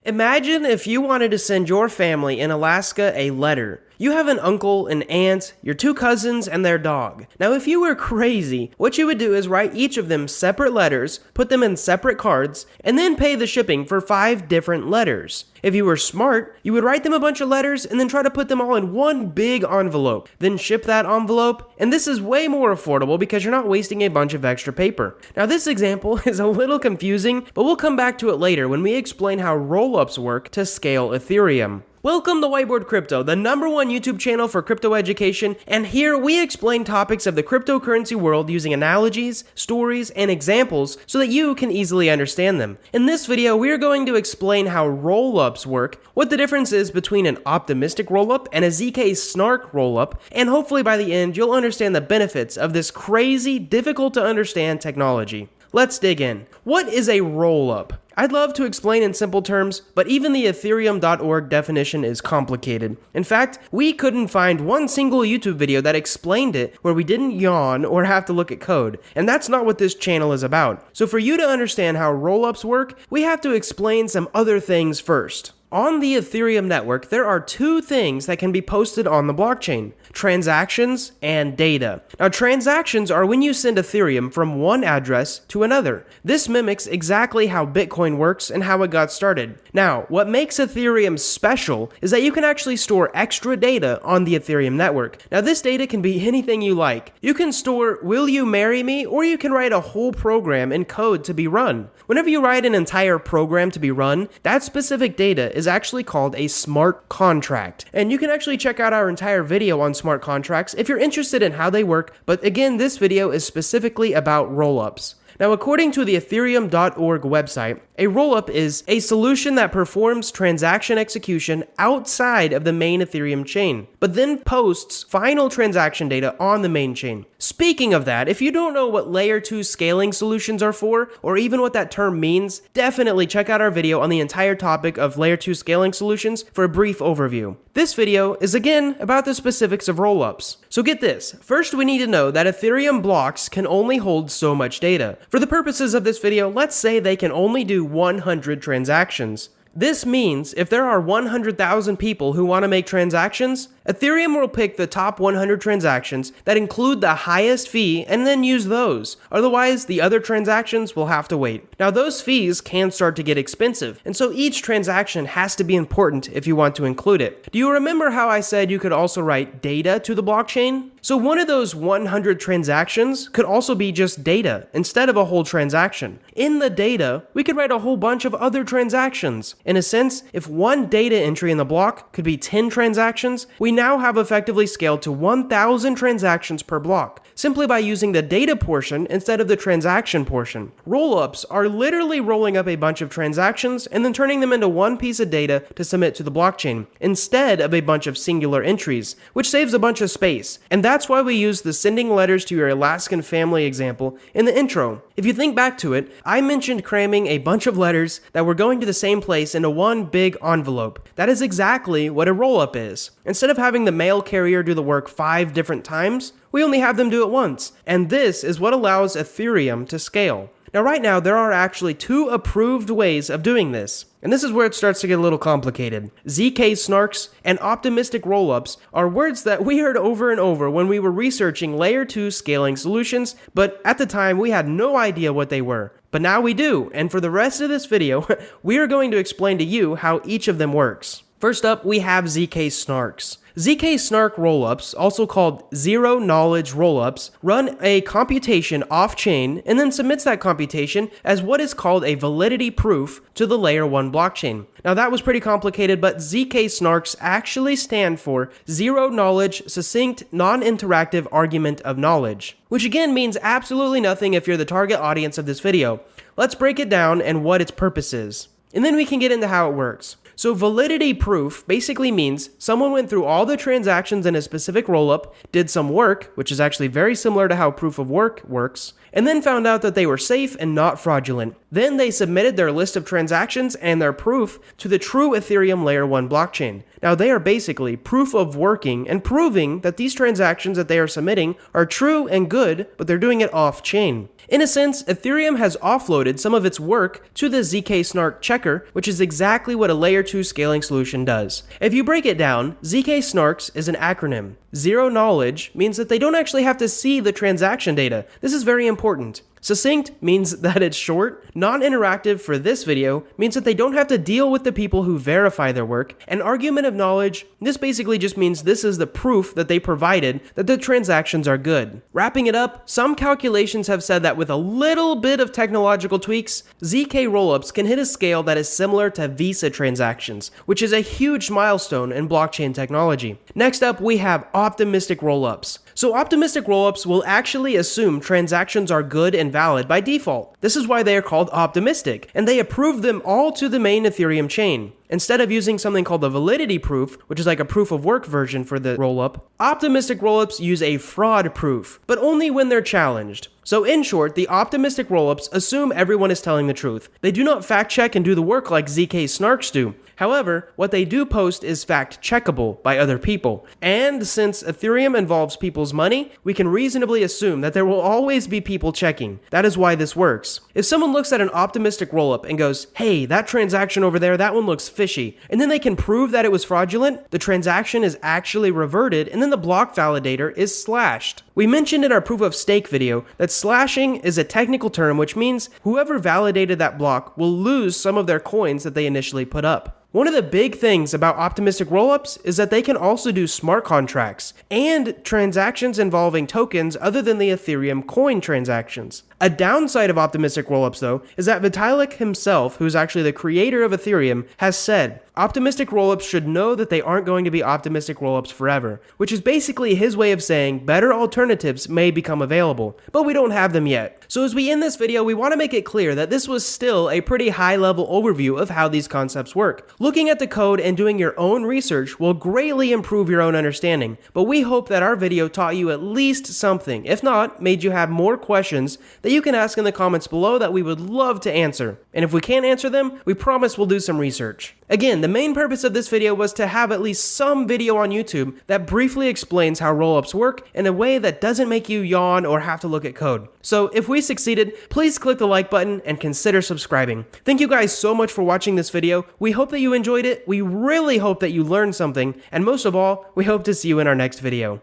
Imagine if you wanted to send your family in Alaska a letter. You have an uncle, an aunt, your two cousins, and their dog. Now, if you were crazy, what you would do is write each of them separate letters, put them in separate cards, and then pay the shipping for 5 different letters. If you were smart, you would write them a bunch of letters and then try to put them all in one big envelope, then ship that envelope, and this is way more affordable because you're not wasting a bunch of extra paper. Now, this example is a little confusing, but we'll come back to it later when we explain how Rollups work to scale Ethereum. Welcome to Whiteboard Crypto, the #1 YouTube channel for crypto education, and here we explain topics of the cryptocurrency world using analogies, stories, and examples so that you can easily understand them. In this video, we are going to explain how rollups work, what the difference is between an optimistic rollup and a ZKSnark rollup, and hopefully by the end, you'll understand the benefits of this crazy, difficult to understand technology. Let's dig in. What is a rollup? I'd love to explain in simple terms, but even the Ethereum.org definition is complicated. In fact, we couldn't find one single YouTube video that explained it where we didn't yawn or have to look at code, and that's not what this channel is about. So for you to understand how rollups work, we have to explain some other things first. On the Ethereum network, there are 2 things that can be posted on the blockchain: transactions and data. Now, transactions are when you send Ethereum from one address to another. This mimics exactly how Bitcoin works and how it got started. Now, what makes Ethereum special is that you can actually store extra data on the Ethereum network. Now, this data can be anything you like. You can store "Will you marry me?" or you can write a whole program in code to be run. Whenever you write an entire program to be run, that specific data is actually called a smart contract. And you can actually check out our entire video on smart contracts if you're interested in how they work, but again, this video is specifically about rollups. Now, according to the Ethereum.org website, a rollup is a solution that performs transaction execution outside of the main Ethereum chain, but then posts final transaction data on the main chain. Speaking of that, if you don't know what Layer 2 scaling solutions are for, or even what that term means, definitely check out our video on the entire topic of Layer 2 scaling solutions for a brief overview. This video is again about the specifics of rollups. So get this, first we need to know that Ethereum blocks can only hold so much data. For the purposes of this video, let's say they can only do 100 transactions. This means if there are 100,000 people who want to make transactions, Ethereum will pick the top 100 transactions that include the highest fee and then use those. Otherwise, the other transactions will have to wait. Now, those fees can start to get expensive, and so each transaction has to be important if you want to include it. Do you remember how I said you could also write data to the blockchain? So one of those 100 transactions could also be just data instead of a whole transaction. In the data, we could write a whole bunch of other transactions. In a sense, if one data entry in the block could be 10 transactions, we now have effectively scaled to 1,000 transactions per block, simply by using the data portion instead of the transaction portion. Rollups are literally rolling up a bunch of transactions and then turning them into one piece of data to submit to the blockchain, instead of a bunch of singular entries, which saves a bunch of space. And that's why we use the sending letters to your Alaskan family example in the intro. If you think back to it, I mentioned cramming a bunch of letters that were going to the same place into one big envelope. That is exactly what a rollup is. Instead of having the mail carrier do the work 5 different times, we only have them do it once. And this is what allows Ethereum to scale. Now, right now, there are actually 2 approved ways of doing this. And this is where it starts to get a little complicated. ZKSnarks and optimistic rollups are words that we heard over and over when we were researching Layer 2 scaling solutions, but at the time we had no idea what they were. But now we do, and for the rest of this video, we are going to explain to you how each of them works. First up, we have ZKSnarks. ZK-snark rollups, also called zero-knowledge rollups, run a computation off-chain and then submits that computation as what is called a validity proof to the Layer 1 blockchain. Now, that was pretty complicated, but ZK-snarks actually stand for zero-knowledge, succinct, non-interactive argument of knowledge, which again means absolutely nothing if you're the target audience of this video. Let's break it down and what its purpose is, and then we can get into how it works. So validity proof basically means someone went through all the transactions in a specific rollup, did some work, which is actually very similar to how proof of work works, and then found out that they were safe and not fraudulent. Then they submitted their list of transactions and their proof to the true Ethereum Layer 1 blockchain. Now they are basically proof of working and proving that these transactions that they are submitting are true and good, but they're doing it off-chain. In a sense, Ethereum has offloaded some of its work to the ZKSnark checker, which is exactly what a Layer 2 scaling solution does. If you break it down, ZKSnarks is an acronym. Zero knowledge means that they don't actually have to see the transaction data. This is very important. Succinct means that it's short. Non-interactive for this video means that they don't have to deal with the people who verify their work. And argument of knowledge, this basically just means this is the proof that they provided that the transactions are good. Wrapping it up, some calculations have said that with a little bit of technological tweaks, ZK rollups can hit a scale that is similar to Visa transactions, which is a huge milestone in blockchain technology. Next up, we have optimistic rollups. So optimistic rollups will actually assume transactions are good and valid by default. This is why they are called optimistic, and they approve them all to the main Ethereum chain. Instead of using something called the validity proof, which is like a proof of work version for the rollup, optimistic rollups use a fraud proof, but only when they're challenged. So in short, the optimistic rollups assume everyone is telling the truth. They do not fact check and do the work like ZKSnarks do. However, what they do post is fact checkable by other people. And since Ethereum involves people's money, we can reasonably assume that there will always be people checking. That is why this works. If someone looks at an optimistic rollup and goes, hey, that transaction over there, that one looks fishy, and then they can prove that it was fraudulent, the transaction is actually reverted, and then the block validator is slashed. We mentioned in our proof of stake video that slashing is a technical term which means whoever validated that block will lose some of their coins that they initially put up. One of the big things about optimistic rollups is that they can also do smart contracts and transactions involving tokens other than the Ethereum coin transactions. A downside of optimistic rollups, though, is that Vitalik himself, who's actually the creator of Ethereum, has said optimistic rollups should know that they aren't going to be optimistic rollups forever, which is basically his way of saying better alternatives may become available, but we don't have them yet. So as we end this video, we want to make it clear that this was still a pretty high-level overview of how these concepts work. Looking at the code and doing your own research will greatly improve your own understanding, but we hope that our video taught you at least something, if not, made you have more questions that you can ask in the comments below that we would love to answer. And if we can't answer them, we promise we'll do some research. Again, the main purpose of this video was to have at least some video on YouTube that briefly explains how rollups work in a way that doesn't make you yawn or have to look at code. So if we succeeded, please click the like button and consider subscribing. Thank you guys so much for watching this video. We hope that you enjoyed it. We really hope that you learned something. And most of all, we hope to see you in our next video.